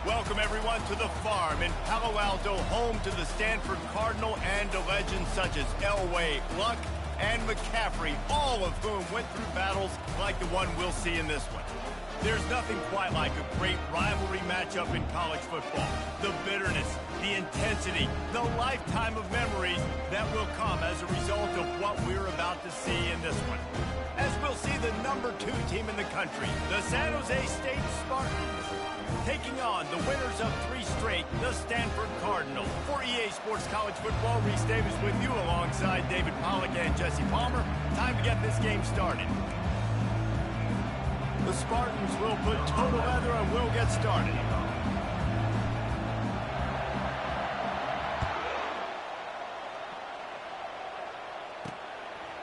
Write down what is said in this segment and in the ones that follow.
Welcome, everyone, to the farm in Palo Alto, home to the Stanford Cardinal and to legends such as Elway, Luck, and McCaffrey, all of whom went through battles like the one we'll see in this one. There's nothing quite like a great rivalry matchup in college football. The bitterness, the intensity, the lifetime of memories that will come as a result of what we're about to see in this one. As we'll see the number 2 team in the country, the San Jose State Spartans, taking on the winners of 3 straight, the Stanford Cardinals. For EA Sports College Football, Reese Davis with you alongside David Pollack and Jesse Palmer. Time to get this game started. The Spartans will put total leather and we'll get started.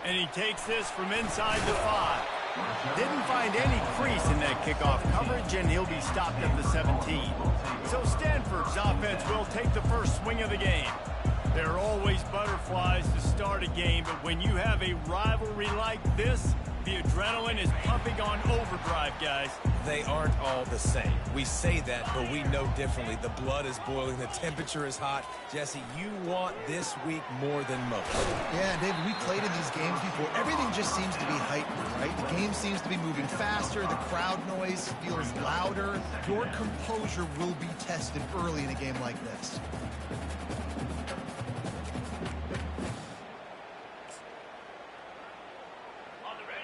And he takes this from inside the 5. Didn't find any crease in that kickoff coverage, and he'll be stopped at the 17. So Stanford's offense will take the first swing of the game. There are always butterflies to start a game, but when you have a rivalry like this, the adrenaline is pumping on overdrive, guys. They aren't all the same. We say that, but we know differently. The blood is boiling. The temperature is hot. Jesse, you want this week more than most. Yeah, David, we played in these games before. Everything just seems to be heightened, right? The game seems to be moving faster. The crowd noise feels louder. Your composure will be tested early in a game like this.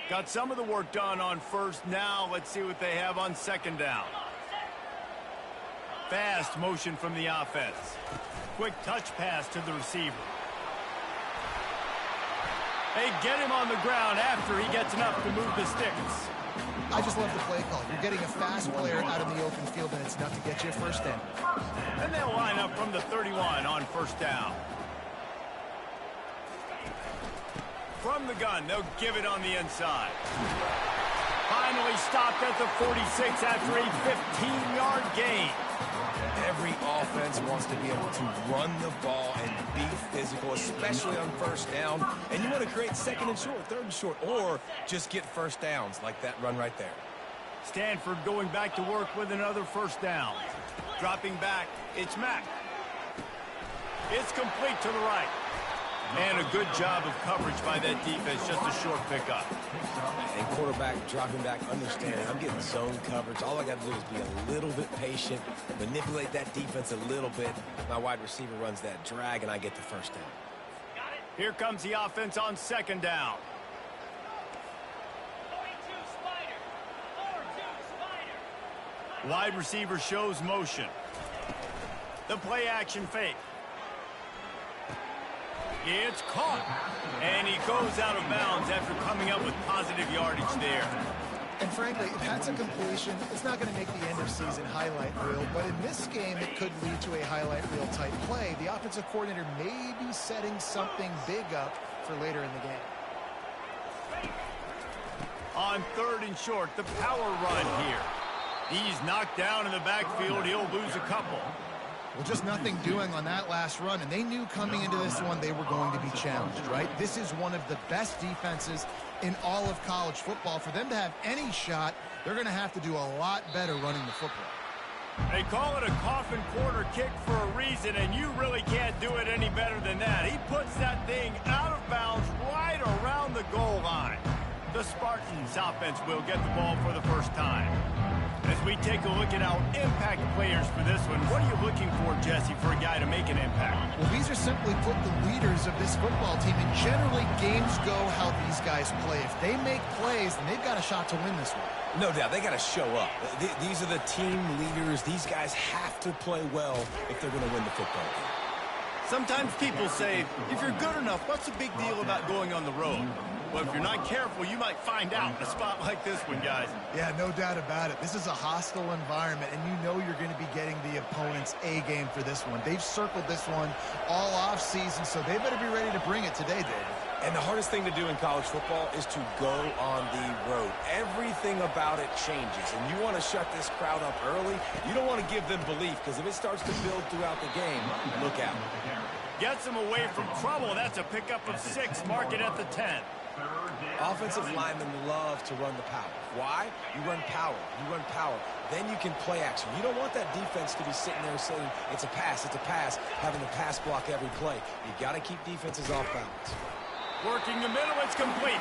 Got some of the work done on first. Now let's see what they have on second down. Fast motion from the offense. Quick touch pass to the receiver. They get him on the ground after he gets enough to move the sticks. I just love the play call. You're getting a fast player out in the open field, and it's enough to get you a first down. And they'll line up from the 31 on first down. From the gun, they'll give it on the inside. Finally stopped at the 46 after a 15-yard gain. Every offense wants to be able to run the ball and be physical, especially on first down. And you want to create second and short, third and short, or just get first downs like that run right there. Stanford going back to work with another first down. Dropping back, it's Mack. It's complete to the right. And a good job of coverage by that defense, just a short pickup. And quarterback dropping back, understand, I'm getting zone coverage. All I got to do is be a little bit patient, manipulate that defense a little bit. My wide receiver runs that drag, and I get the first down. Here comes the offense on second down. Wide receiver shows motion. The play action fake. It's caught, and he goes out of bounds after coming up with positive yardage there. And frankly, if that's a completion, it's not going to make the end of season highlight reel, but in this game, it could lead to a highlight reel type play. The offensive coordinator may be setting something big up for later in the game. On third and short, the power run here. He's knocked down in the backfield. He'll lose a couple. Well, just nothing doing on that last run, and they knew coming into this one they were going to be challenged, right? This is one of the best defenses in all of college football. For them to have any shot, they're going to have to do a lot better running the football. They call it a coffin corner kick for a reason, and you really can't do it any better than that. He puts that thing out of bounds right around the goal line. The Spartans offense will get the ball for the first time. As we take a look at our impact players for this one, what are you looking for, Jesse, for a guy to make an impact? Well, these are simply put the leaders of this football team, and generally games go how these guys play. If they make plays, then they've got a shot to win this one. No doubt, they got to show up. These are the team leaders. These guys have to play well if they're going to win the football game. Sometimes people say, if you're good enough, what's the big deal about going on the road? Well, if you're not careful, you might find out in a spot like this one, guys. Yeah, no doubt about it. This is a hostile environment, and you know you're going to be getting the opponent's A game for this one. They've circled this one all off season, so they better be ready to bring it today, David. And the hardest thing to do in college football is to go on the road. Everything about it changes, and you want to shut this crowd up early. You don't want to give them belief, because if it starts to build throughout the game, look out. Gets him away from trouble. That's a pickup of 6. Mark it at the 10. Offensive linemen love to run the power. Why? You run power. You run power. Then you can play action. You don't want that defense to be sitting there saying, it's a pass, having to pass block every play. You got to keep defenses off balance. Working the middle, it's complete.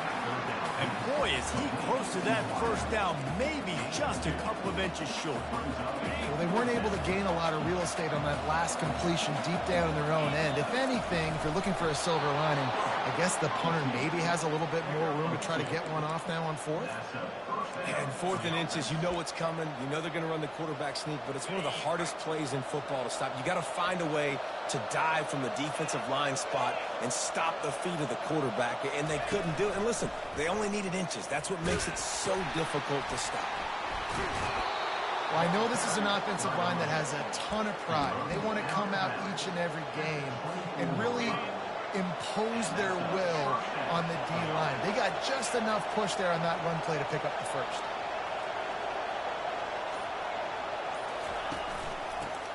And boy, is he close to that first down, maybe just a couple of inches short. Well, they weren't able to gain a lot of real estate on that last completion deep down in their own end. If anything, if you're looking for a silver lining, I guess the punter maybe has a little bit more room to try to get one off now on fourth. And 4th and inches, you know what's coming. You know they're going to run the quarterback sneak, but it's one of the hardest plays in football to stop. You got to find a way to dive from the defensive line spot and stop the feet of the quarterback, and they couldn't do it. And listen, they only needed inches. That's what makes it so difficult to stop. Well, I know this is an offensive line that has a ton of pride. They want to come out each and every game and really impose their will on the D-line. They got just enough push there on that run play to pick up the first.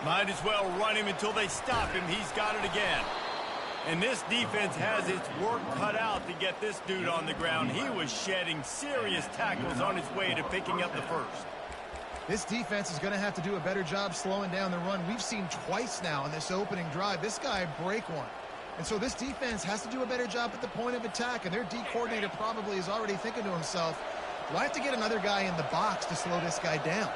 Might as well run him until they stop him. He's got it again. And this defense has its work cut out to get this dude on the ground. He was shedding serious tackles on his way to picking up the first. This defense is going to have to do a better job slowing down the run. We've seen twice now in this opening drive this guy break one. And so this defense has to do a better job at the point of attack, and their D coordinator probably is already thinking to himself, do I have to get another guy in the box to slow this guy down?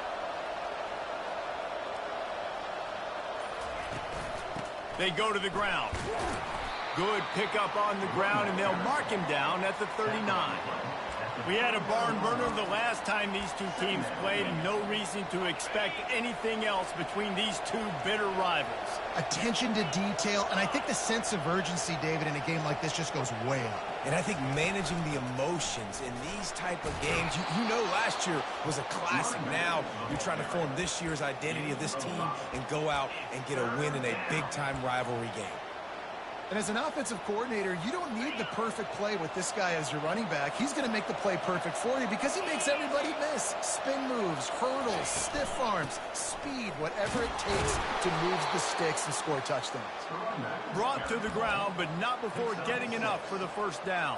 They go to the ground. Good pickup on the ground, and they'll mark him down at the 39. We had a barn burner the last time these two teams played, and no reason to expect anything else between these two bitter rivals. Attention to detail, and I think the sense of urgency, David, in a game like this just goes way up. And I think managing the emotions in these type of games, you know last year was a classic. Now you're trying to form this year's identity of this team and go out and get a win in a big-time rivalry game. And as an offensive coordinator, you don't need the perfect play with this guy as your running back. He's going to make the play perfect for you because he makes everybody miss. Spin moves, hurdles, stiff arms, speed, whatever it takes to move the sticks and score touchdowns. Brought to the ground, but not before getting enough for the first down.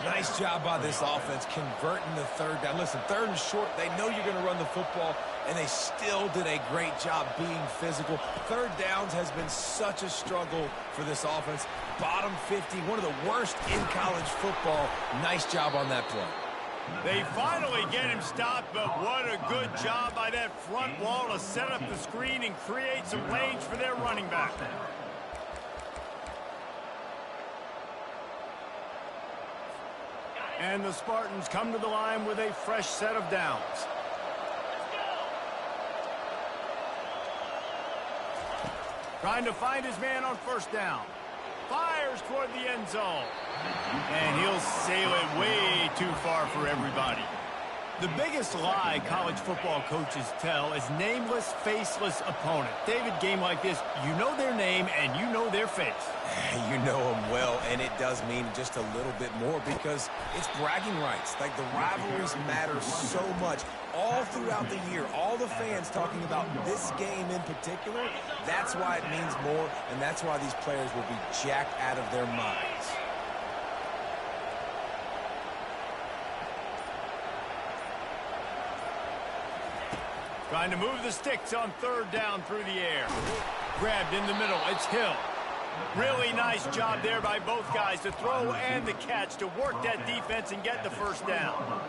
Nice job by this offense converting the third down. Listen, 3rd and short, they know you're going to run the football, and they still did a great job being physical. 3rd downs has been such a struggle for this offense. Bottom 50, one of the worst in college football. Nice job on that play. They finally get him stopped, but what a good job by that front wall to set up the screen and create some range for their running back. And the Spartans come to the line with a fresh set of downs. Trying to find his man on first down. Fires toward the end zone. And he'll sail it way too far for everybody. The biggest lie college football coaches tell is nameless, faceless opponent. David, game like this, you know their name and you know their face. You know them well, and it does mean just a little bit more because it's bragging rights. Like, the rivalries matter so much all throughout the year. All the fans talking about this game in particular, that's why it means more, and that's why these players will be jacked out of their minds. Trying to move the sticks on 3rd down through the air. Grabbed in the middle. It's Hill. Really nice job there by both guys to throw and the catch to work that defense and get the first down.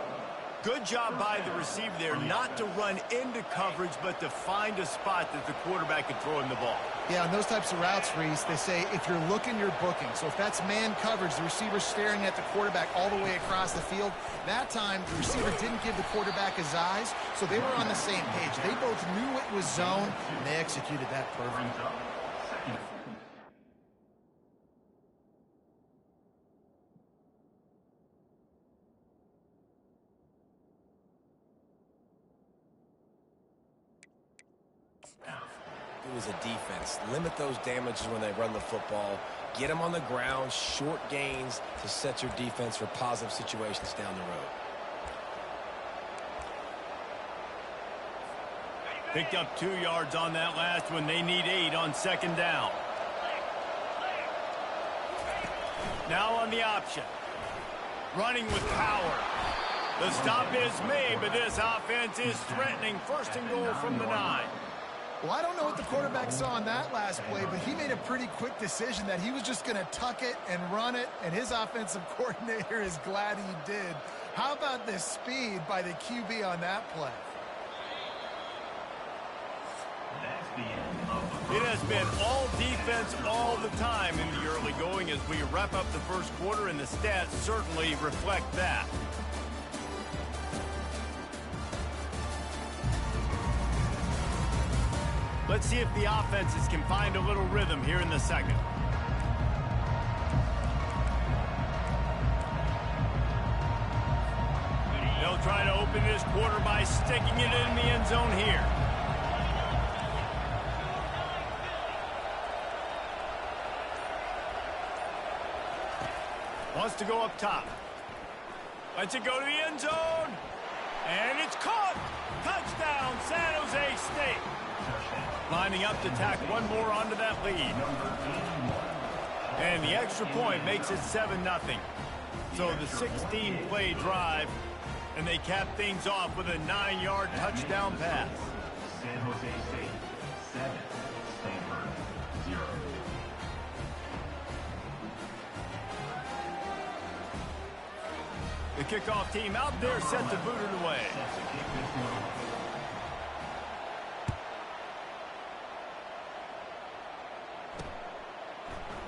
Good job by the receiver there not to run into coverage, but to find a spot that the quarterback could throw him the ball. Yeah, on those types of routes, Reese, they say if you're looking, you're booking. So if that's man coverage, the receiver's staring at the quarterback all the way across the field. That time, the receiver didn't give the quarterback his eyes, so they were on the same page. They both knew it was zone, and they executed that perfectly. As a defense, limit those damages when they run the football, get them on the ground, short gains to set your defense for positive situations down the road. Picked up 2 yards on that last one. They need 8 on 2nd down. Now on the option. running with power. The stop is made, but this offense is threatening. First and goal from the 9. Well, I don't know what the quarterback saw on that last play, but he made a pretty quick decision that he was just going to tuck it and run it, and his offensive coordinator is glad he did. How about the speed by the QB on that play? It has been all defense all the time in the early going as we wrap up the first quarter, and the stats certainly reflect that. Let's see if the offenses can find a little rhythm here in the second. They'll try to open this quarter by sticking it in the end zone here. Wants to go up top. Lets it go to the end zone. And it's caught. Touchdown, San Jose State. Lining up to tack one more onto that lead. And the extra point makes it 7-0. So the 16-play drive, and they cap things off with a 9-yard touchdown pass. San Jose State 7, Stanford 0. The kickoff team out there set to boot it away.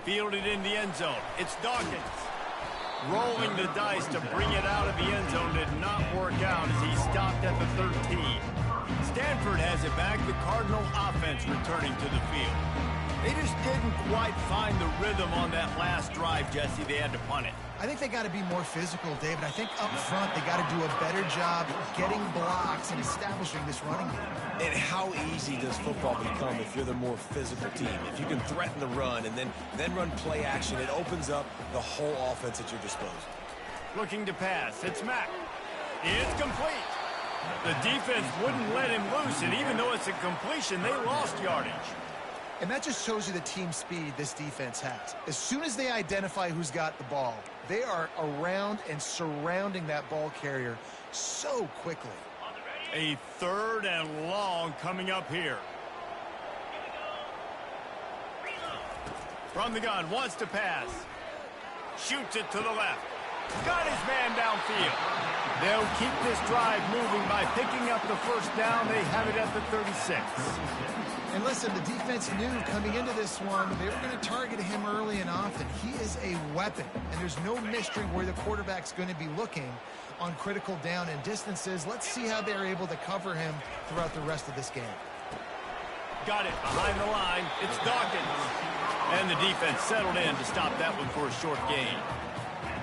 Fielded in the end zone. It's Dawkins. Rolling the dice to bring it out of the end zone did not work out as he stopped at the 13. Stanford has it back. The Cardinal offense returning to the field. They just didn't quite find the rhythm on that last drive, Jesse. They had to punt it. I think they got to be more physical, David. I think up front they got to do a better job getting blocks and establishing this running game. And how easy does football become if you're the more physical team? If you can threaten the run and then run play action, it opens up the whole offense at your disposal. Looking to pass. It's Mack. It's complete. The defense wouldn't let him loose, and even though it's a completion, they lost yardage. And that just shows you the team speed this defense has. As soon as they identify who's got the ball, they are around and surrounding that ball carrier so quickly. A 3rd and long coming up here. From the gun, wants to pass. Shoots it to the left. Got his man downfield. They'll keep this drive moving by picking up the first down. They have it at the 36. And listen, the defense knew coming into this one, they were going to target him early and often. He is a weapon, and there's no mystery where the quarterback's going to be looking on critical down and distances. Let's see how they're able to cover him throughout the rest of this game. Got it behind the line. It's Dawkins. And the defense settled in to stop that one for a short gain.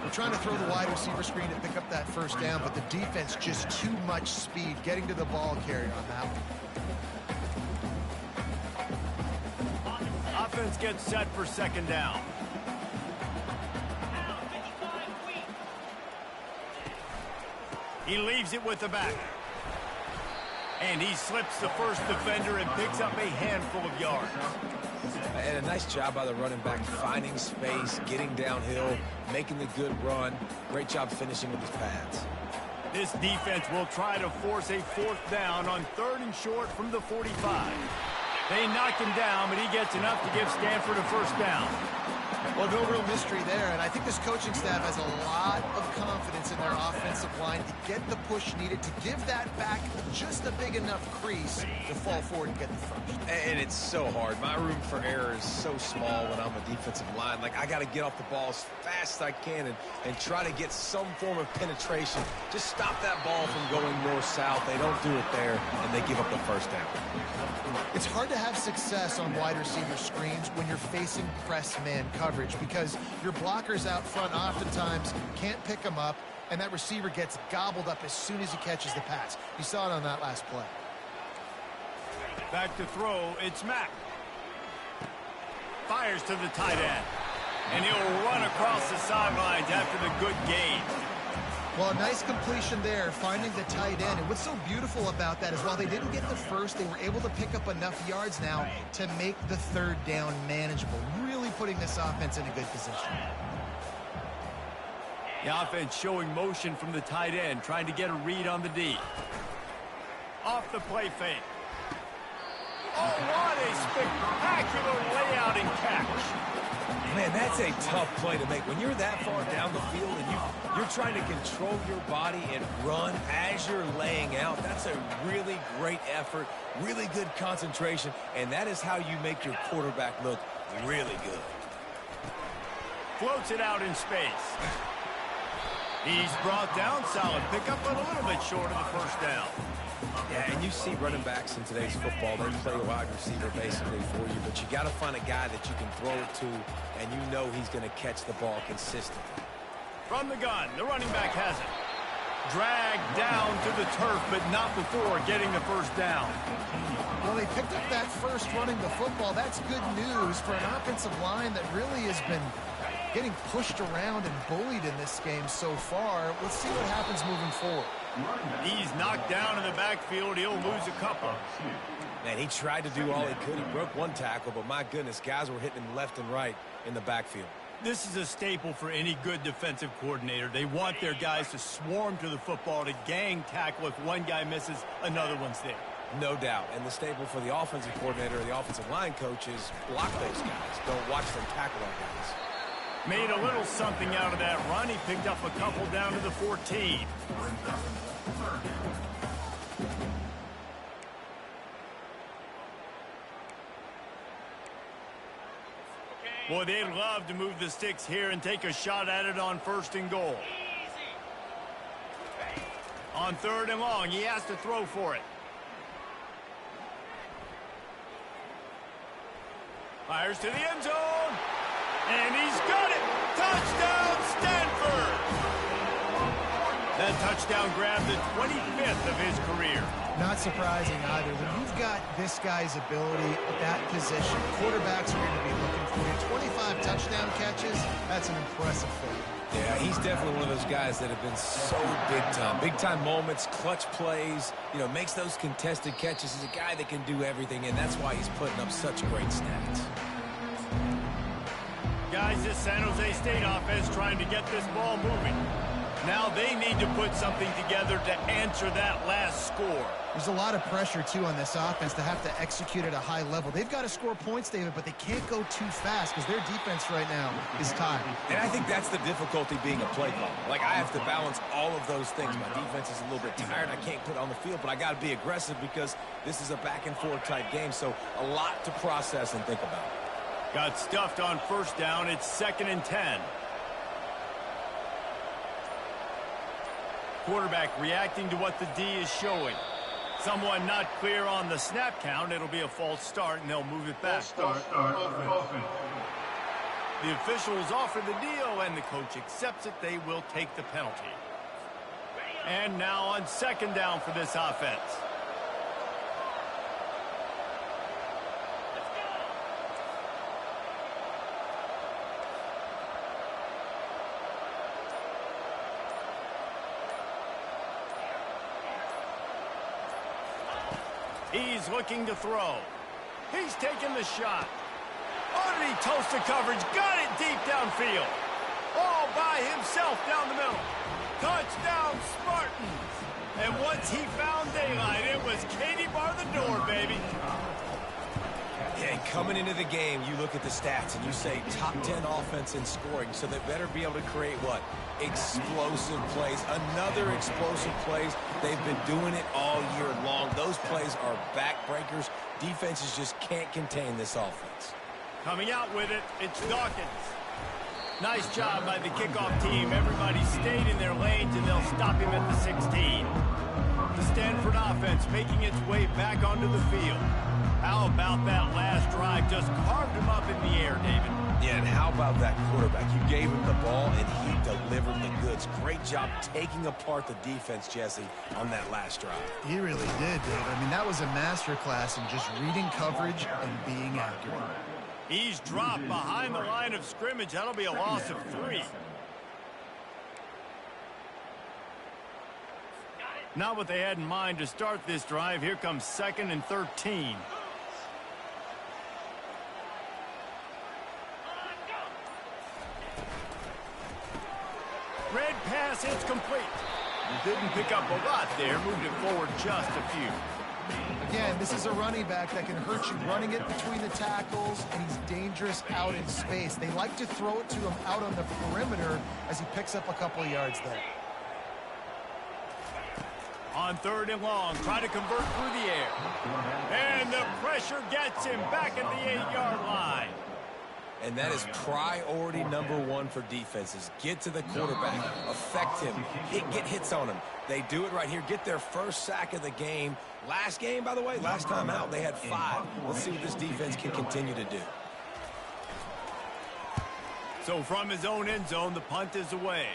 We're trying to throw the wide receiver screen to pick up that first down, but the defense just too much speed getting to the ball carrier on that one. Offense gets set for second down. He leaves it with the back. And he slips the first defender and picks up a handful of yards. And a nice job by the running back, finding space, getting downhill, making the good run. Great job finishing with his pads. This defense will try to force a 4th down on 3rd and short from the 45. They knock him down, but he gets enough to give Stanford a first down. Well, no real mystery there, and I think this coaching staff has a lot of confidence in their offensive line to get the push needed, to give that back just a big enough crease to fall forward and get the first. And it's so hard. My room for error is so small when I'm a defensive line. Like, I got to get off the ball as fast as I can and try to get some form of penetration. Just stop that ball from going north-south. They don't do it there, and they give up the first down. It's hard to have success on wide receiver screens when you're facing press man coverage because your blockers out front oftentimes can't pick them up, and that receiver gets gobbled up as soon as he catches the pass. You saw it on that last play. Back to throw, it's Mack. Fires to the tight end. And he'll run across the sidelines after the good gain. Well, a nice completion there, finding the tight end. And what's so beautiful about that is while they didn't get the first, they were able to pick up enough yards now to make the 3rd down manageable, really putting this offense in a good position. The offense showing motion from the tight end, trying to get a read on the D. Off the play fake. Oh, what a spectacular layout and catch. Man, that's a tough play to make. When you're that far down the field and you're trying to control your body and run as you're laying out, that's a really great effort, really good concentration, and that is how you make your quarterback look really good. Floats it out in space. He's brought down, solid pickup, but a little bit short of the first down. Yeah, and you see running backs in today's football, they play a wide receiver basically for you, but you got to find a guy that you can throw it to, and you know he's going to catch the ball consistently. From the gun, the running back has it. Dragged down to the turf, but not before getting the first down. Well, they picked up that first running the football. That's good news for an offensive line that really has been getting pushed around and bullied in this game so far. Let's see what happens moving forward. He's knocked down in the backfield. He'll lose a couple. Man, he tried to do all he could. He broke one tackle, but my goodness, guys were hitting him left and right in the backfield. This is a staple for any good defensive coordinator. They want their guys to swarm to the football, to gang tackle. If one guy misses, another one's there. No doubt. And the staple for the offensive coordinator or the offensive line coach is block those guys. Don't watch them tackle our guys. Made a little something out of that run. He picked up a couple down to the 14. Boy, they'd love to move the sticks here and take a shot at it on 1st and goal. On 3rd and long, he has to throw for it. Fires to the end zone. And he's got it. Touchdown, Stanford. That touchdown grabbed the 25th of his career. Not surprising either. When you've got this guy's ability at that position, quarterbacks are going to be looking for you. 25 touchdown catches, that's an impressive feat. Yeah, he's definitely one of those guys that have been so big time. Big time moments, clutch plays, you know, makes those contested catches. He's a guy that can do everything, and that's why he's putting up such great stats. Guys, this San Jose State offense trying to get this ball moving. Now they need to put something together to answer that last score. There's a lot of pressure, too, on this offense to have to execute at a high level. They've got to score points, David, but they can't go too fast because their defense right now is tired. And I think that's the difficulty being a play caller. Like, I have to balance all of those things. My defense is a little bit tired. I can't put on the field, but I got to be aggressive because this is a back-and-forth type game, so a lot to process and think about. Got stuffed on 1st down. It's 2nd and 10. Quarterback reacting to what the D is showing. Someone not clear on the snap count. It'll be a false start, and they'll move it back. Start offense. The officials offer the deal, and the coach accepts it. They will take the penalty. And now on 2nd down for this offense. He's looking to throw. He's taking the shot. Oh, did he toast the coverage? Got it deep downfield. All by himself down the middle. Touchdown, Spartans. And once he found daylight, it was Katie bar the door, baby. Yeah, and coming into the game, you look at the stats and you say top 10 offense in scoring, so they better be able to create what? Explosive plays. Another explosive plays. They've been doing it all year long. Those plays are backbreakers. Defenses just can't contain this offense. Coming out with it, it's Dawkins. Nice job by the kickoff team. Everybody stayed in their lanes, and they'll stop him at the 16. The Stanford offense making its way back onto the field. How about that last drive? Just carved him up in the air, David. Yeah, and how about that quarterback? You gave him the ball, and he delivered the goods. Great job taking apart the defense, Jesse, on that last drive. He really did, David. I mean, that was a masterclass in just reading coverage and being accurate. He's dropped behind the line of scrimmage. That'll be a loss of 3. Not what they had in mind to start this drive. Here comes 2nd and 13. Red pass, it's complete. Didn't pick up a lot there, moved it forward just a few. Again, this is a running back that can hurt you running it between the tackles, and he's dangerous out in space. They like to throw it to him out on the perimeter as he picks up a couple of yards there. On 3rd and long, try to convert through the air. And the pressure gets him back at the 8-yard line. And that is priority #1 for defenses. Get to the quarterback, affect him, get hits on him. They do it right here, get their first sack of the game. Last game, by the way, last time out, they had 5. Let's see what this defense can continue to do. So from his own end zone, the punt is away.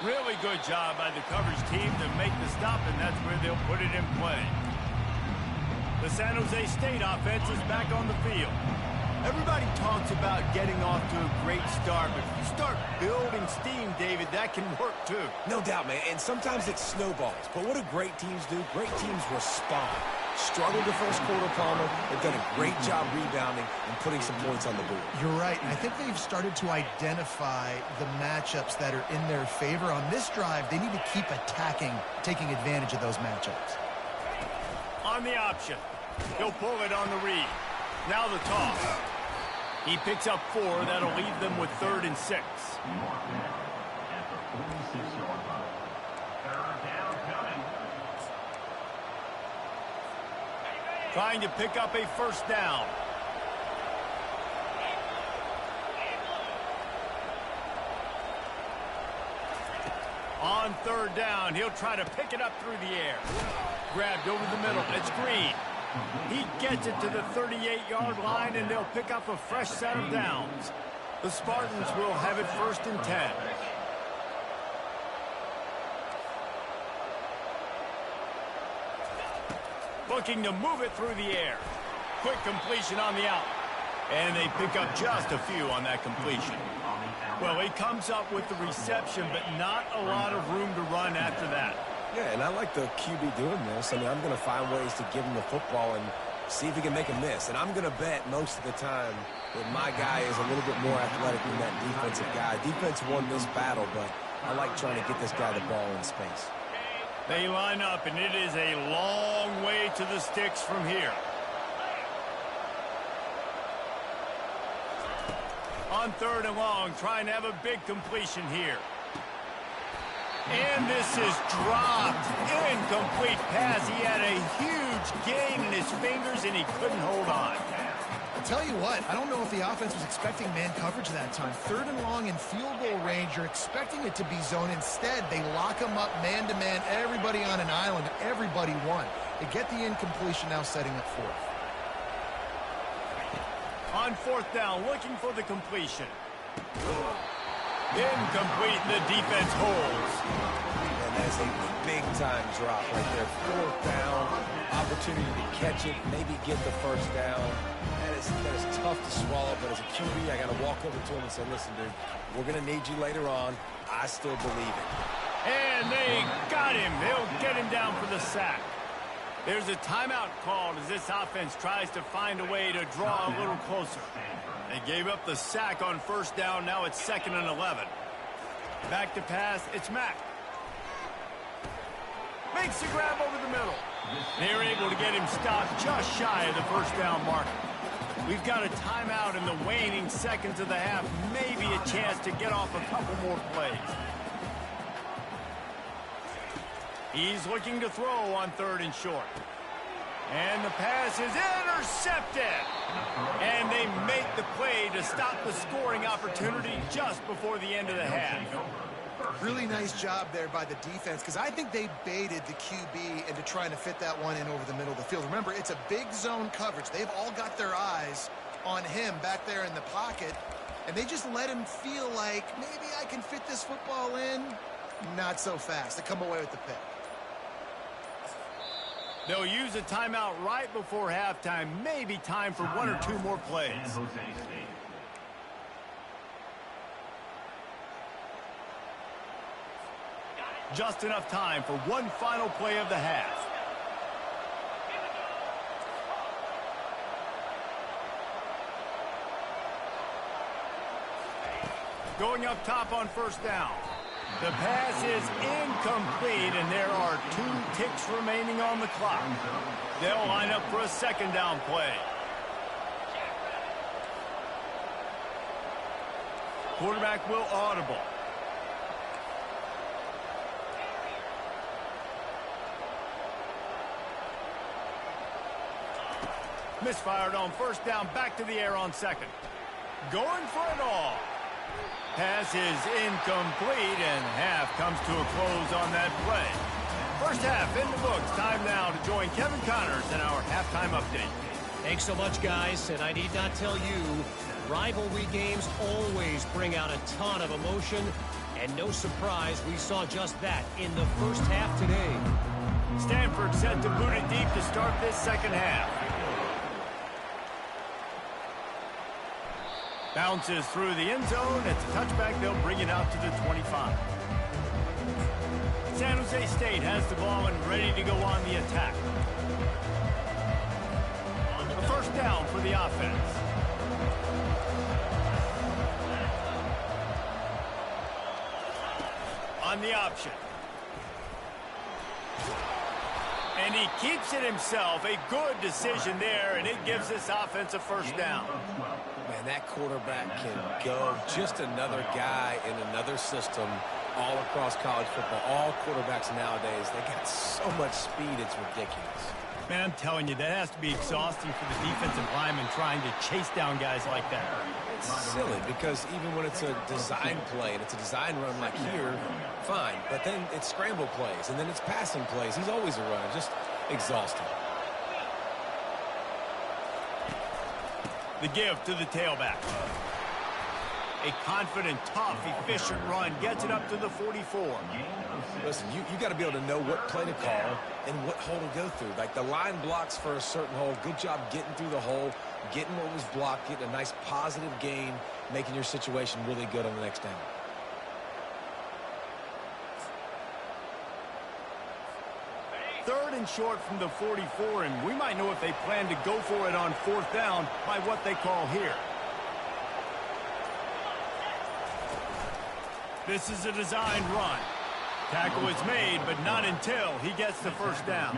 Really good job by the coverage team to make the stop, and that's where they'll put it in play. The San Jose State offense is back on the field. Everybody talks about getting off to a great start, but if you start building steam, David, that can work too. No doubt, man, and sometimes it snowballs. But what do great teams do? Great teams respond. Struggled the first quarter, Palmer. They've done a great job rebounding and putting some points on the board. You're right, and I think they've started to identify the matchups that are in their favor. On this drive, they need to keep attacking, taking advantage of those matchups. On the option. He'll pull it on the read. Now the toss. He picks up 4. That'll leave them with 3rd and 6. Trying to pick up a first down. On 3rd down, he'll try to pick it up through the air. Grabbed over the middle. It's Green. He gets it to the 38-yard line, and they'll pick up a fresh set of downs. The Spartans will have it 1st and 10. Looking to move it through the air. Quick completion on the out. And they pick up just a few on that completion. Well, he comes up with the reception, but not a lot of room to run after that. Yeah, and I like the QB doing this. I mean, I'm going to find ways to give him the football and see if he can make a miss. And I'm going to bet most of the time that my guy is a little bit more athletic than that defensive guy. Defense won this battle, but I like trying to get this guy the ball in space. They line up, and it is a long way to the sticks from here. On 3rd and long, trying to have a big completion here. And this is dropped. Incomplete pass. He had a huge gain in his fingers, and he couldn't hold on. I'll tell you what, I don't know if the offense was expecting man coverage that time. 3rd and long in field goal range, you're expecting it to be zone. Instead, they lock him up man-to-man, everybody on an island, everybody won. They get the incompletion, now setting up 4th. On 4th down, looking for the completion. Incomplete, the defense holds. And that's a big-time drop right there. 4th down, opportunity to catch it, maybe get the first down. That is tough to swallow, but as a QB, I got to walk over to him and say, listen, dude, we're going to need you later on. I still believe it. And they got him. They'll get him down for the sack. There's a timeout called as this offense tries to find a way to draw a little closer. They gave up the sack on 1st down. Now it's 2nd and 11. Back to pass. It's Mack. Makes the grab over the middle. They're able to get him stopped just shy of the 1st down marker. We've got a timeout in the waning seconds of the half. Maybe a chance to get off a couple more plays. He's looking to throw on 3rd and short. And the pass is intercepted. And they make the play to stop the scoring opportunity just before the end of the half. Really nice job there by the defense, because I think they baited the QB into trying to fit that one in over the middle of the field. Remember, it's a big zone coverage. They've all got their eyes on him back there in the pocket, and they just let him feel like, maybe I can fit this football in. Not so fast. They come away with the pick. They'll use a timeout right before halftime. Maybe time for 1 or 2 more plays. Just enough time for one final play of the half. Going up top on first down. The pass is incomplete, and there are 2 ticks remaining on the clock. They'll line up for a second down play. Quarterback will audible. Misfired on first down, back to the air on second. Going for it all. Pass is incomplete, and half comes to a close on that play. First half in the books. Time now to join Kevin Connors in our halftime update. Thanks so much, guys, and I need not tell you, rivalry games always bring out a ton of emotion, and no surprise, we saw just that in the first half today. Stanford set to boot it deep to start this second half. Bounces through the end zone. It's a touchback. They'll bring it out to the 25. San Jose State has the ball and ready to go on the attack. A first down for the offense. On the option. And he keeps it himself. A good decision there, and it gives this offense a first down. Man, that quarterback can go. Just another guy in another system all across college football. All quarterbacks nowadays, they got so much speed, it's ridiculous. Man, I'm telling you, that has to be exhausting for the defensive lineman trying to chase down guys like that. It's silly because even when it's a design play and it's a design run like here, fine. But then it's scramble plays and then it's passing plays. He's always a runner. Just exhausting. The give to the tailback. A confident, tough, efficient run gets it up to the 44. Listen, you got to be able to know what play to call and what hole to go through. Like the line blocks for a certain hole. Good job getting through the hole, getting what was blocked, getting a nice positive gain, making your situation really good on the next down. Third and short from the 44, and we might know if they plan to go for it on fourth down by what they call here. This is a design run. Tackle is made, but not until he gets the first down.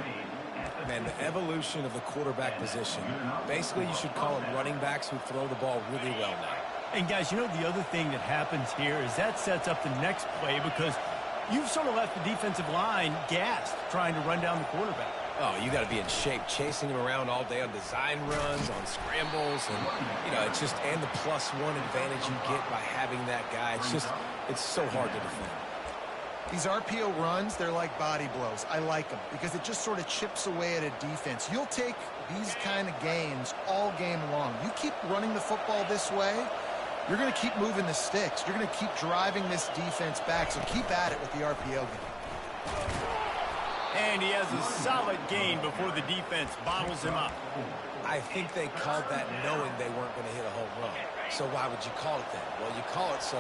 Man, the evolution of the quarterback position. Basically, you should call them running backs who throw the ball really well now. And guys, you know the other thing that happens here is that sets up the next play because you've sort of left the defensive line gassed trying to run down the quarterback. Oh, you got to be in shape, chasing him around all day on design runs, on scrambles, and, you know, it's just, and the +1 advantage you get by having that guy. It's just, it's so hard to defend. These RPO runs, they're like body blows. I like them because it just sort of chips away at a defense. You'll take these kind of gains all game long. You keep running the football this way, you're going to keep moving the sticks. You're going to keep driving this defense back, so keep at it with the RPO game. And he has a solid gain before the defense bottles him up. I think they called that knowing they weren't going to hit a home run. So why would you call it that? Well, you call it so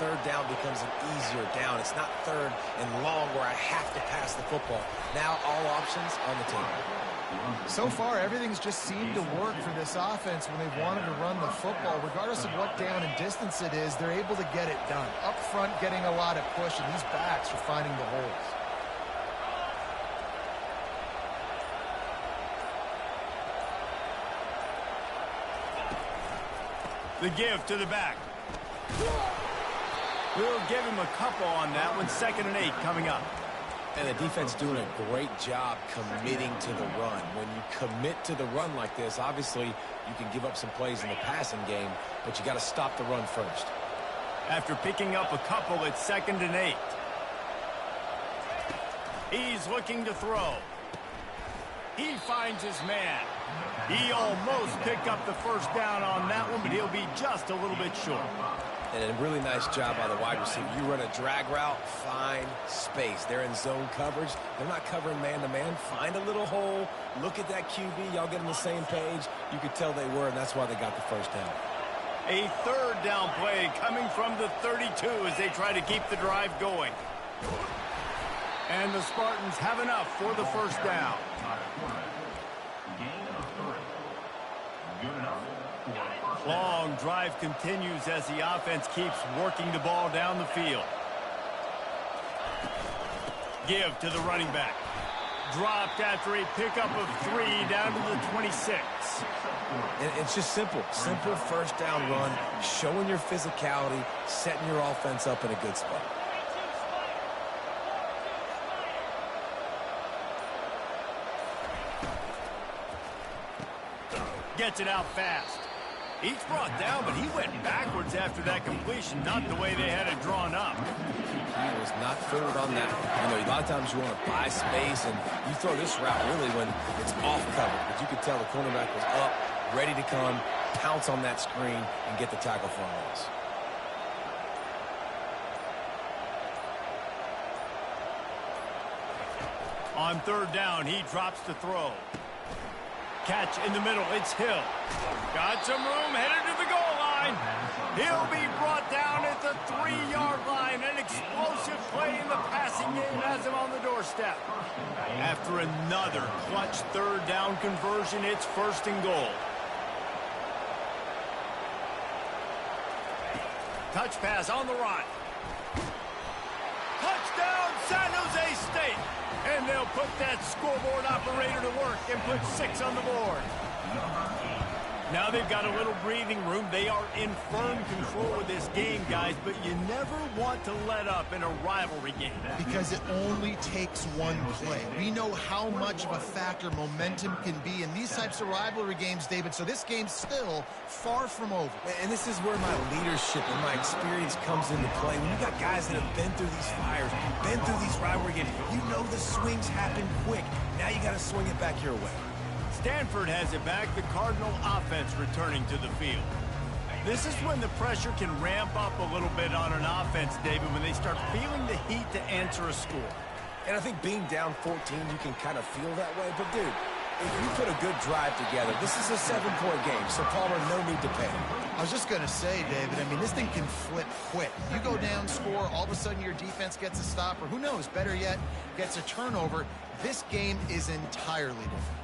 third down becomes an easier down. It's not third and long where I have to pass the football. Now all options on the table. So far, everything's just seemed to work for this offense when they've wanted to run the football. Regardless of what down and distance it is, they're able to get it done. Up front, getting a lot of push, and these backs are finding the holes. The give to the back. We'll give him a couple on that one. 2nd and 8 coming up. And the defense doing a great job committing to the run. When you commit to the run like this, obviously you can give up some plays in the passing game, but you got to stop the run first. After picking up a couple, it's 2nd and 8. He's looking to throw. He finds his man. He almost picked up the first down on that one, but he'll be just a little bit short. And a really nice job by the wide receiver. You run a drag route, find space. They're in zone coverage. They're not covering man-to-man. Find a little hole. Look at that QB. Y'all get on the same page. You could tell they were, and that's why they got the first down. A third down play coming from the 32 as they try to keep the drive going. And the Spartans have enough for the first down. Gain of 3. Good enough for first Long drive continues as the offense keeps working the ball down the field. Give to the running back. Dropped after a pickup of 3 down to the 26. And it's just simple. Simple first down run, showing your physicality, setting your offense up in a good spot. Gets it out fast. He's brought down, but he went backwards after that completion, not the way they had it drawn up. He was not fooled on that. You know, a lot of times you want to buy space, and you throw this route really when it's off cover. But you could tell the cornerback was up, ready to come, pounce on that screen, and get the tackle for a loss. On third down, he drops to throw. Catch in the middle, it's Hill. Got some room, headed to the goal line. He'll be brought down at the 3-yard line. An explosive play in the passing game has him on the doorstep. After another clutch third down conversion, it's 1st and goal. Touch pass on the run. Touchdown, San Jose State. And they'll put that scoreboard operator to work and put 6 on the board. Now they've got a little breathing room. They are in firm control of this game, guys, but you never want to let up in a rivalry game. Because it only takes one play. We know how much of a factor momentum can be in these types of rivalry games, David, so this game's still far from over. And this is where my leadership and my experience comes into play. When you got guys that have been through these fires, been through these rivalry games, you know the swings happen quick. Now you got to swing it back your way. Stanford has it back, the Cardinal offense returning to the field. This is when the pressure can ramp up a little bit on an offense, David, when they start feeling the heat to answer a score. And I think being down 14, you can kind of feel that way. But, dude, if you put a good drive together, this is a 7-point game, so Palmer, no need to panic. I was just going to say, David, I mean, this thing can flip quick. You go down, score, all of a sudden your defense gets a stop, or who knows, better yet, gets a turnover. This game is entirely different.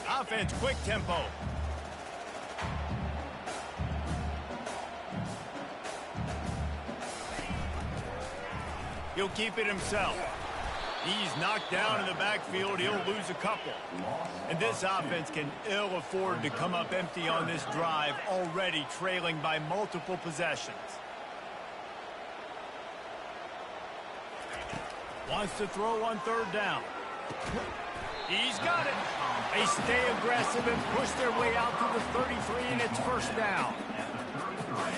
Offense, quick tempo. He'll keep it himself. He's knocked down in the backfield. He'll lose a couple. And this offense can ill afford to come up empty on this drive, already trailing by multiple possessions. Wants to throw on third down. He's got it. They stay aggressive and push their way out to the 33, and it's 1st down.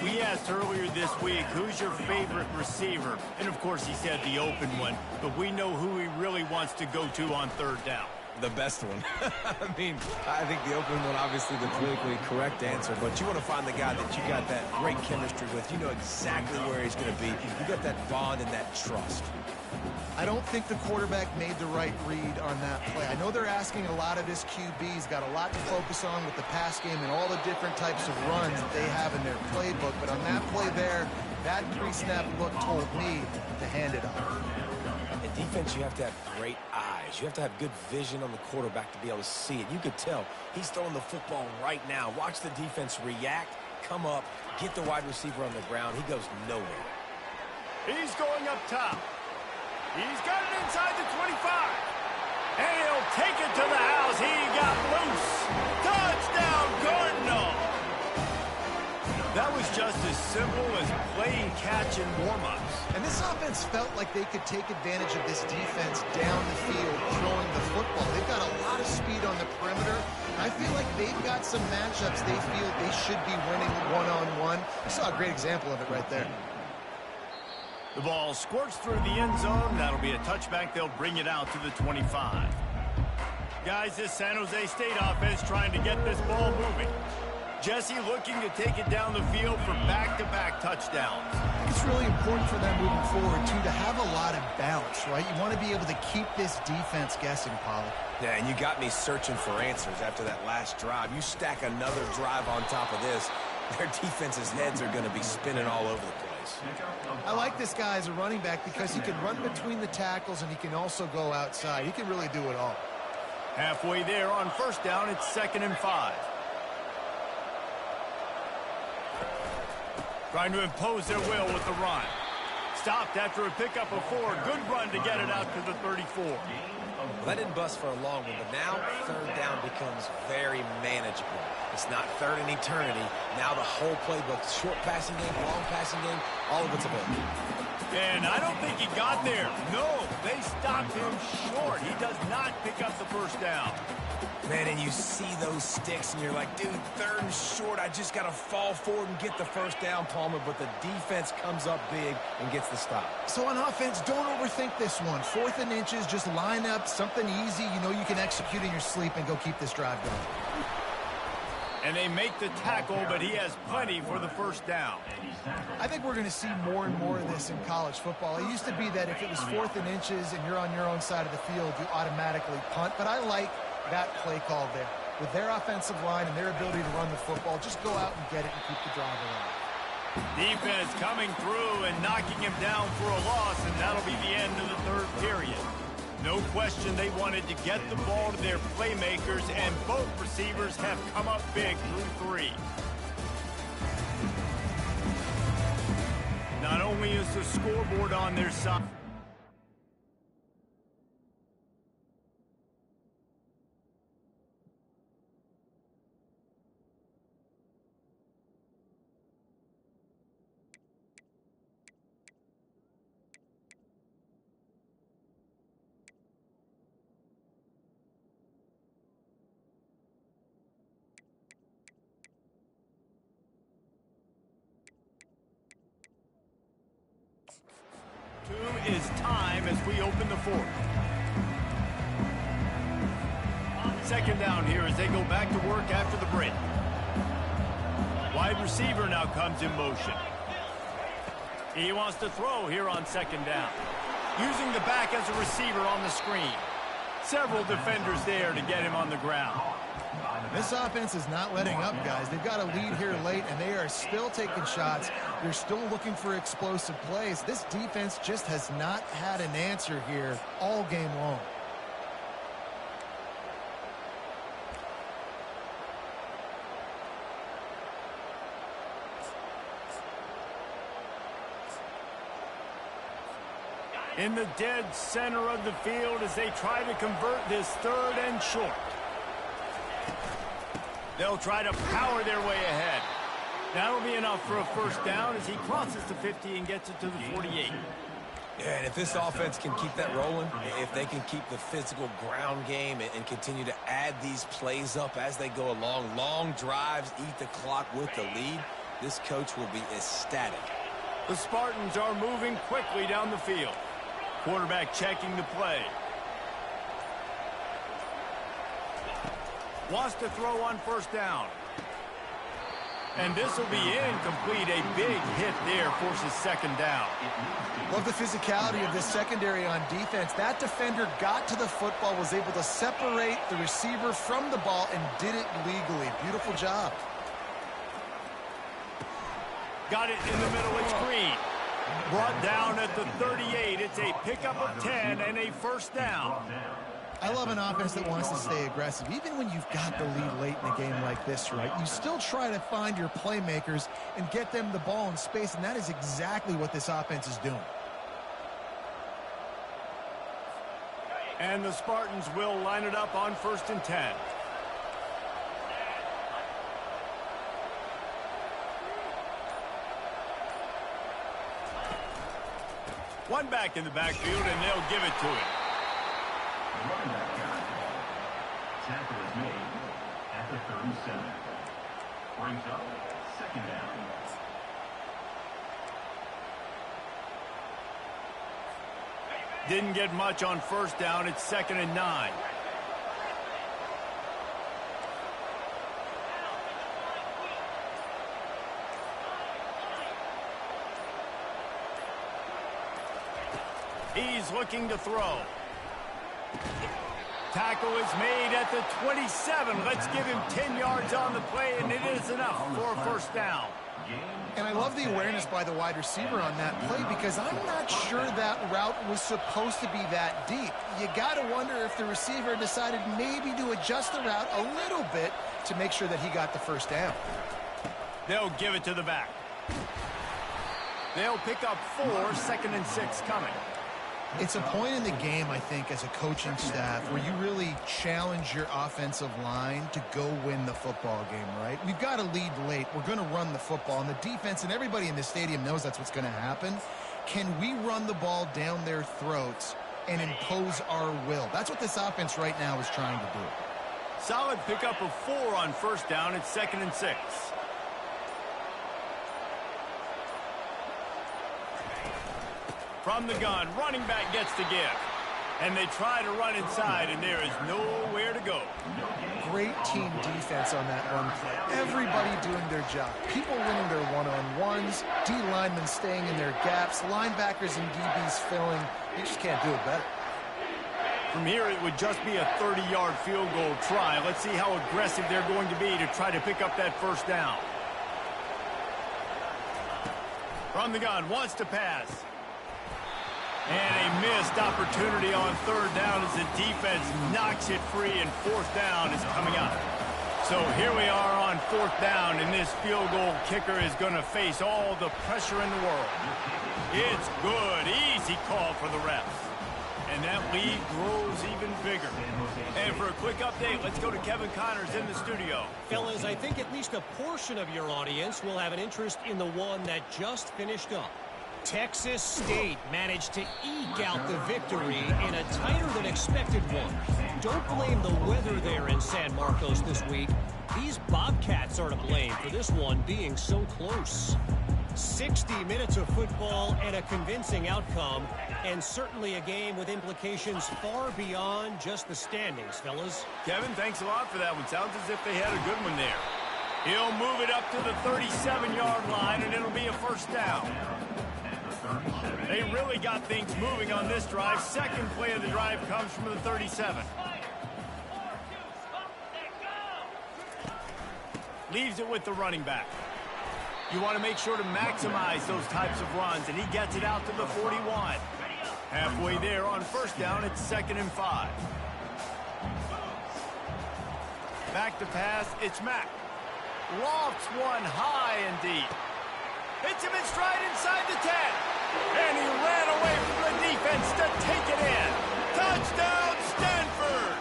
We asked earlier this week, who's your favorite receiver? And, of course, he said the open one. But we know who he really wants to go to on third down. The best one. I mean, I think the open one, obviously the politically correct answer, but you want to find the guy that you got that great chemistry with. You know exactly where he's going to be. You got that bond and that trust. I don't think the quarterback made the right read on that play. I know they're asking a lot of this QB. He's got a lot to focus on with the pass game and all the different types of runs that they have in their playbook. But on that play there, that pre-snap look told me to hand it off. In defense, you have to have great eyes. You have to have good vision on the quarterback to be able to see it. You could tell he's throwing the football right now. Watch the defense react, come up, get the wide receiver on the ground. He goes nowhere. He's going up top. He's got it inside the 25. And he'll take it to the house. He got loose. Touchdown, Cardinal. That was just as simple as playing catch in warm-ups. And this offense felt like they could take advantage of this defense down the field, throwing the football. They've got a lot of speed on the perimeter. I feel like they've got some matchups they feel they should be winning one-on-one. You saw a great example of it right there. The ball squirts through the end zone. That'll be a touchback. They'll bring it out to the 25. Guys, this San Jose State offense trying to get this ball moving. Jesse looking to take it down the field for back-to-back touchdowns. I think it's really important for them moving forward, too, to have a lot of bounce, right? You want to be able to keep this defense guessing, Polly. Yeah, and you got me searching for answers after that last drive. You stack another drive on top of this, their defense's heads are going to be spinning all over the place. I like this guy as a running back because he can run between the tackles and he can also go outside. He can really do it all. Halfway there on first down, it's 2nd and 5. Trying to impose their will with the run. Stopped after a pickup of 4. Good run to get it out to the 34. Well, that didn't bust for a long one, but now third down becomes very manageable. It's not third in eternity. Now the whole playbook, short passing game, long passing game, all of it's available. And I don't think he got there. No, they stopped him short. He does not pick up the first down. Man, and you see those sticks, and you're like, dude, third and short. I just got to fall forward and get the first down, Palmer. But the defense comes up big and gets the stop. So on offense, don't overthink this one. 4th and inches, just line up something easy you know you can execute in your sleep and go keep this drive going. And they make the tackle, but he has plenty for the first down. I think we're going to see more and more of this in college football. It used to be that if it was 4th and inches and you're on your own side of the field, you automatically punt. But I like that play call there. With their offensive line and their ability to run the football, just go out and get it and keep the drive alive. Defense coming through and knocking him down for a loss, and that'll be the end of the third period. No question they wanted to get the ball to their playmakers, and both receivers have come up big through 3. Not only is the scoreboard on their side, is time as we open the 4th. 2nd down here as they go back to work after the break. Wide receiver now comes in motion. He wants to throw here on 2nd down. Using the back as a receiver on the screen. Several defenders there to get him on the ground. This offense is not letting up, guys. They've got a lead here late, and they are still taking shots. They're still looking for explosive plays. This defense just has not had an answer here all game long. In the dead center of the field as they try to convert this 3rd and short. They'll try to power their way ahead. That'll be enough for a first down as he crosses the 50 and gets it to the 48. Yeah, and if this offense can keep that rolling, if they can keep the physical ground game and continue to add these plays up as they go along, long drives, eat the clock with the lead, this coach will be ecstatic. The Spartans are moving quickly down the field. Quarterback checking the play. Wants to throw on first down. And this will be incomplete. A big hit there forces 2nd down. Love the physicality of this secondary on defense. That defender got to the football, was able to separate the receiver from the ball, and did it legally. Beautiful job. Got it in the middle. It's Green. Brought down at the 38. It's a pickup of 10 and a first down. I love an offense that wants to stay aggressive. Even when you've got the lead late in a game like this, right, you still try to find your playmakers and get them the ball in space, and that is exactly what this offense is doing. And the Spartans will line it up on 1st and 10. One back in the backfield, and they'll give it to him. Running back carry. Tackle is made at the 37. Brings up 2nd down. Didn't get much on first down. It's 2nd and 9. He's looking to throw. Tackle is made at the 27. Let's give him 10 yards on the play, and it is enough for a first down. And I love the awareness by the wide receiver on that play because I'm not sure that route was supposed to be that deep. You got to wonder if the receiver decided maybe to adjust the route a little bit to make sure that he got the first down. They'll give it to the back. They'll pick up 4, 2nd and 6 coming. It's a point in the game, I think, as a coaching staff where you really challenge your offensive line to go win the football game, right? We've got to lead late. We're going to run the football, and the defense and everybody in the stadium knows that's what's going to happen. Can we run the ball down their throats and impose our will? That's what this offense right now is trying to do. Solid pickup of 4 on 1st down. It's 2nd and 6. From the gun, running back gets the give. And they try to run inside, and there is nowhere to go. Great team defense on that run play. Everybody doing their job. People winning their one-on-ones, D linemen staying in their gaps, linebackers and DBs filling. You just can't do it better. From here, it would just be a 30-yard field goal try. Let's see how aggressive they're going to be to try to pick up that 1st down. From the gun, wants to pass. And a missed opportunity on 3rd down as the defense knocks it free, and 4th down is coming up. So here we are on 4th down, and this field goal kicker is going to face all the pressure in the world. It's good. Easy call for the refs. And that lead grows even bigger. And for a quick update, let's go to Kevin Connors in the studio. Fellas, I think at least a portion of your audience will have an interest in the one that just finished up. Texas State managed to eke out the victory in a tighter-than-expected one. Don't blame the weather there in San Marcos this week. These Bobcats are to blame for this one being so close. 60 minutes of football and a convincing outcome, and certainly a game with implications far beyond just the standings, fellas. Kevin, thanks a lot for that one. Sounds as if they had a good one there. He'll move it up to the 37-yard line, and it'll be a 1st down. They really got things moving on this drive. 2nd play of the drive comes from the 37. Leaves it with the running back. You want to make sure to maximize those types of runs, and he gets it out to the 41. Halfway there on 1st down, it's 2nd and 5. Back to pass, it's Mack. Lofts one high and deep. Hits him in stride inside the 10. And he ran away from the defense to take it in. Touchdown, Stanford!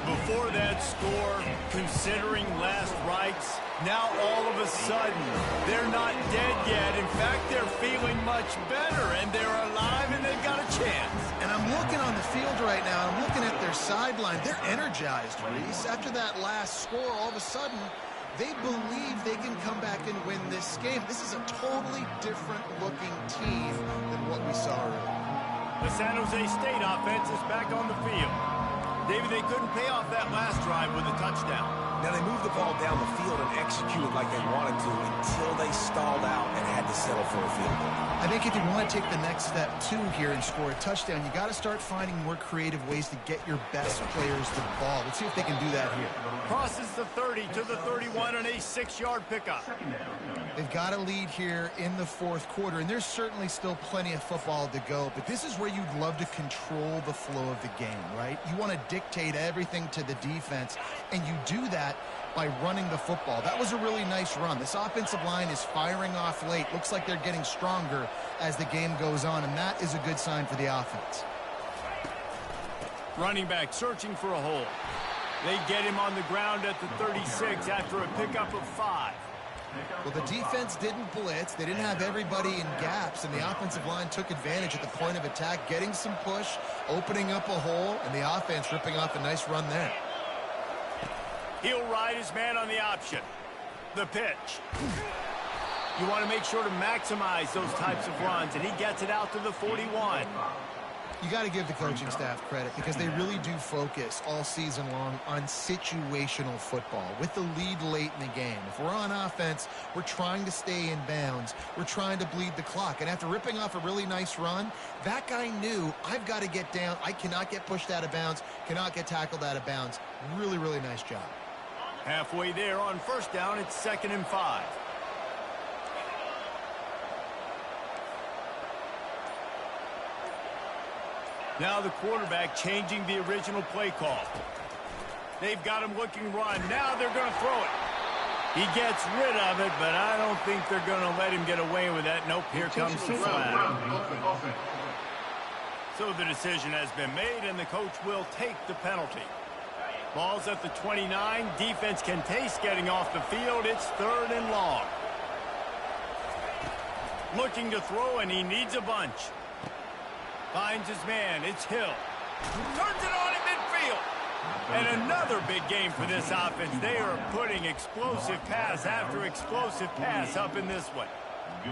Before that score, considering last rites, now all of a sudden, they're not dead yet. In fact, they're feeling much better, and they're alive, and they've got a chance. And I'm looking on the field right now. I'm looking at their sideline. They're energized, Reese. After that last score, all of a sudden, they believe they can come back and win this game. This is a totally different-looking team than what we saw earlier. The San Jose State offense is back on the field. David, they couldn't pay off that last drive with a touchdown. Now, they moved the ball down the field and executed like they wanted to until they stalled out and had to settle for a field goal. I think if you want to take the next step, too, here and score a touchdown, you got to start finding more creative ways to get your best players the ball. Let's see if they can do that here. Crosses the 30 to the 31 on a 6-yard pickup. They've got a lead here in the 4th quarter, and there's certainly still plenty of football to go, but this is where you'd love to control the flow of the game, right? You want to dictate everything to the defense, and you do that by running the football. That was a really nice run. This offensive line is firing off late. Looks like they're getting stronger as the game goes on, and that is a good sign for the offense. Running back searching for a hole. They get him on the ground at the 36 after a pickup of 5. Well, the defense didn't blitz. They didn't have everybody in gaps, and the offensive line took advantage at the point of attack, getting some push, opening up a hole, and the offense ripping off a nice run there. He'll ride his man on the option. The pitch. You want to make sure to maximize those types of runs, and he gets it out to the 41. You got to give the coaching staff credit because they really do focus all season long on situational football with the lead late in the game. If we're on offense, we're trying to stay in bounds. We're trying to bleed the clock. And after ripping off a really nice run, that guy knew, I've got to get down. I cannot get pushed out of bounds, cannot get tackled out of bounds. Really, really nice job. Halfway there on first down, it's 2nd and 5. Now the quarterback changing the original play call. They've got him looking run. Now they're going to throw it. He gets rid of it, but I don't think they're going to let him get away with that. Nope, here comes the flag. So the decision has been made, and the coach will take the penalty. Ball's at the 29. Defense can taste getting off the field. It's 3rd and long. Looking to throw, and he needs a bunch. Finds his man. It's Hill. Turns it on in midfield. And another big game for this offense. They are putting explosive pass after explosive pass up in this one.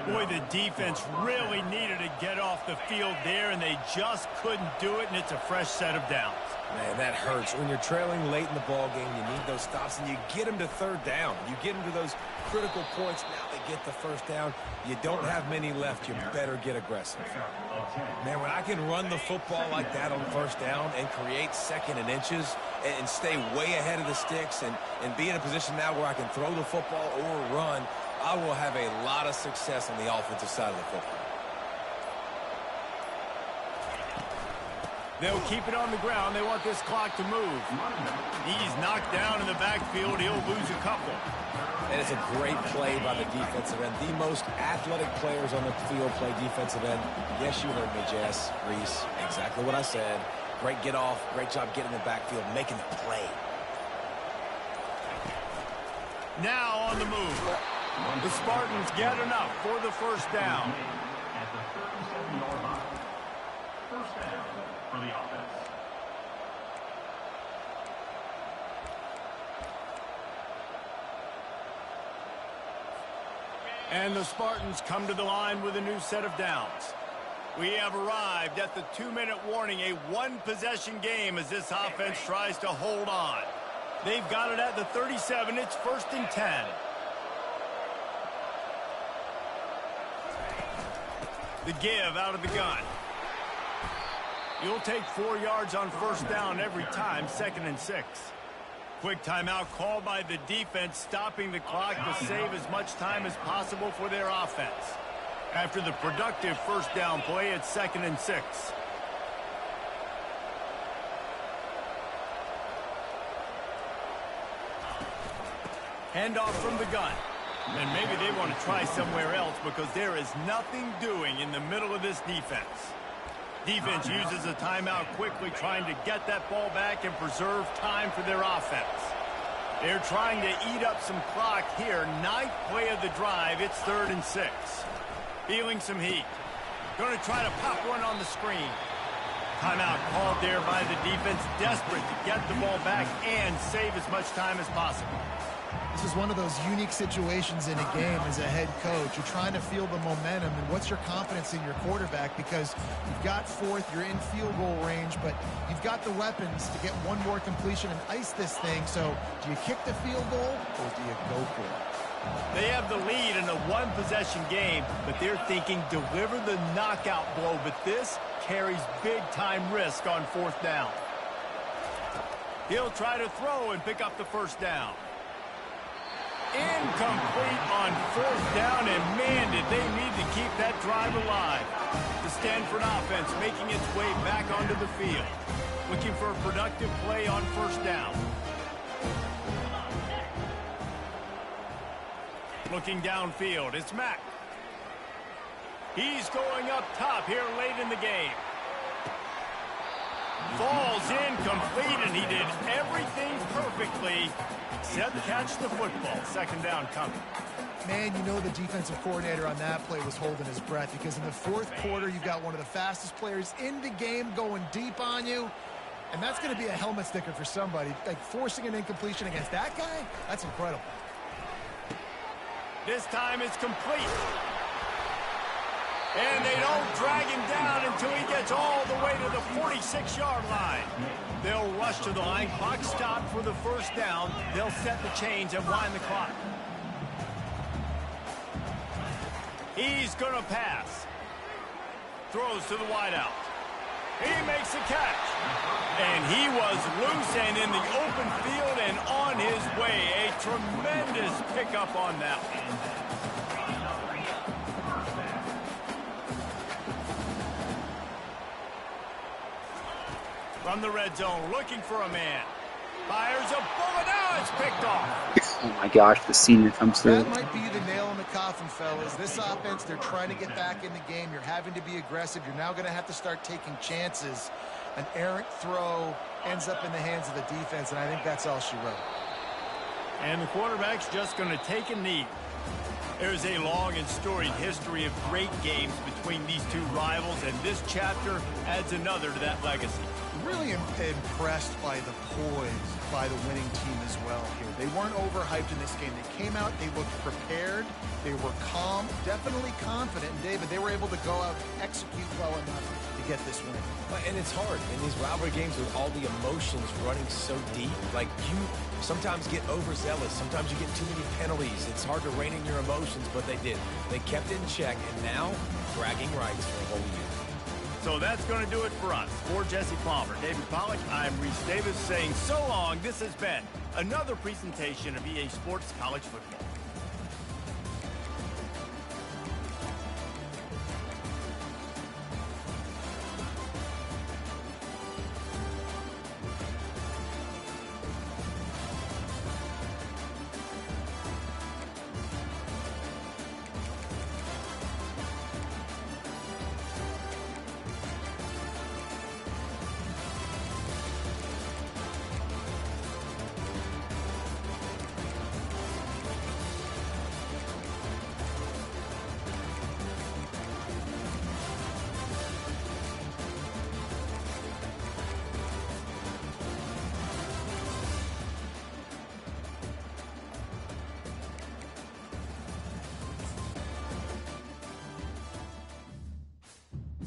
Boy, the defense really needed to get off the field there, and they just couldn't do it, and it's a fresh set of downs. Man, that hurts. When you're trailing late in the ball game, you need those stops, and you get them to 3rd down. You get them to those critical points. Now they get the 1st down. You don't have many left. You better get aggressive. Man, when I can run the football like that on 1st down and create 2nd and inches and stay way ahead of the sticks and be in a position now where I can throw the football or run, I will have a lot of success on the offensive side of the football. They'll keep it on the ground. They want this clock to move. He's knocked down in the backfield. He'll lose a couple. And it's a great play by the defensive end. The most athletic players on the field play defensive end. Yes, you heard me, Jess, Reese. Exactly what I said. Great get off. Great job getting in the backfield, making the play. Now on the move. The Spartans get enough for the 1st down. At the 37-yard line. 1st down for the offense. And the Spartans come to the line with a new set of downs. We have arrived at the 2-minute warning, a 1-possession game as this offense tries to hold on. They've got it at the 37. It's 1st and 10. The give out of the gun. You'll take 4 yards on 1st down every time, 2nd and 6. Quick timeout called by the defense, stopping the clock to save as much time as possible for their offense. After the productive 1st down play, it's 2nd and 6. Handoff from the gun. And maybe they want to try somewhere else because there is nothing doing in the middle of this defense. Defense uses a timeout quickly, trying to get that ball back and preserve time for their offense. They're trying to eat up some clock here. 9th play of the drive. It's 3rd and 6. Feeling some heat. Going to try to pop one on the screen. Timeout called there by the defense, desperate to get the ball back and save as much time as possible. This is one of those unique situations in a game as a head coach. You're trying to feel the momentum, and what's your confidence in your quarterback, because you've got 4th, you're in field goal range, but you've got the weapons to get one more completion and ice this thing. So do you kick the field goal or do you go for it? They have the lead in a 1-possession game, but they're thinking deliver the knockout blow, but this carries big-time risk on 4th down. He'll try to throw and pick up the 1st down. Incomplete on 4th down, and man, did they need to keep that drive alive. The Stanford offense making its way back onto the field, looking for a productive play on 1st down. Looking downfield, it's Mack. He's going up top here late in the game. Falls incomplete, and he did everything perfectly except catch the football. 2nd down coming. Man, you know the defensive coordinator on that play was holding his breath, because in the 4th quarter, you've got one of the fastest players in the game going deep on you, and that's going to be a helmet sticker for somebody. Like, forcing an incompletion against that guy, that's incredible. This time it's complete. And they don't drag him down until he gets all the way to the 46-yard line. They'll rush to the line. Clock stopped for the 1st down. They'll set the chains and wind the clock. He's going to pass. Throws to the wideout. He makes the catch. And he was loose and in the open field and on his way. A tremendous pickup on that one. From the red zone, looking for a man. Fires a bullet. Now it's picked off. Oh my gosh, the senior comes through. That might be the nail in the coffin, fellas. This offense, they're trying to get back in the game. You're having to be aggressive. You're now going to have to start taking chances. An errant throw ends up in the hands of the defense, and I think that's all she wrote. And the quarterback's just going to take a knee. There's a long and storied history of great games between these two rivals, and this chapter adds another to that legacy. Really impressed by the poise by the winning team as well here. They weren't overhyped in this game. They came out, they looked prepared, they were calm, definitely confident. And David, they were able to go out and execute well enough to get this win. And it's hard in these rivalry games with all the emotions running so deep. Like, you sometimes get overzealous. Sometimes you get too many penalties. It's hard to rein in your emotions, but they did. They kept it in check, and now bragging rights for a whole year. So that's going to do it for us. For Jesse Palmer, David Pollack, I'm Reese Davis saying so long. This has been another presentation of EA Sports College Football.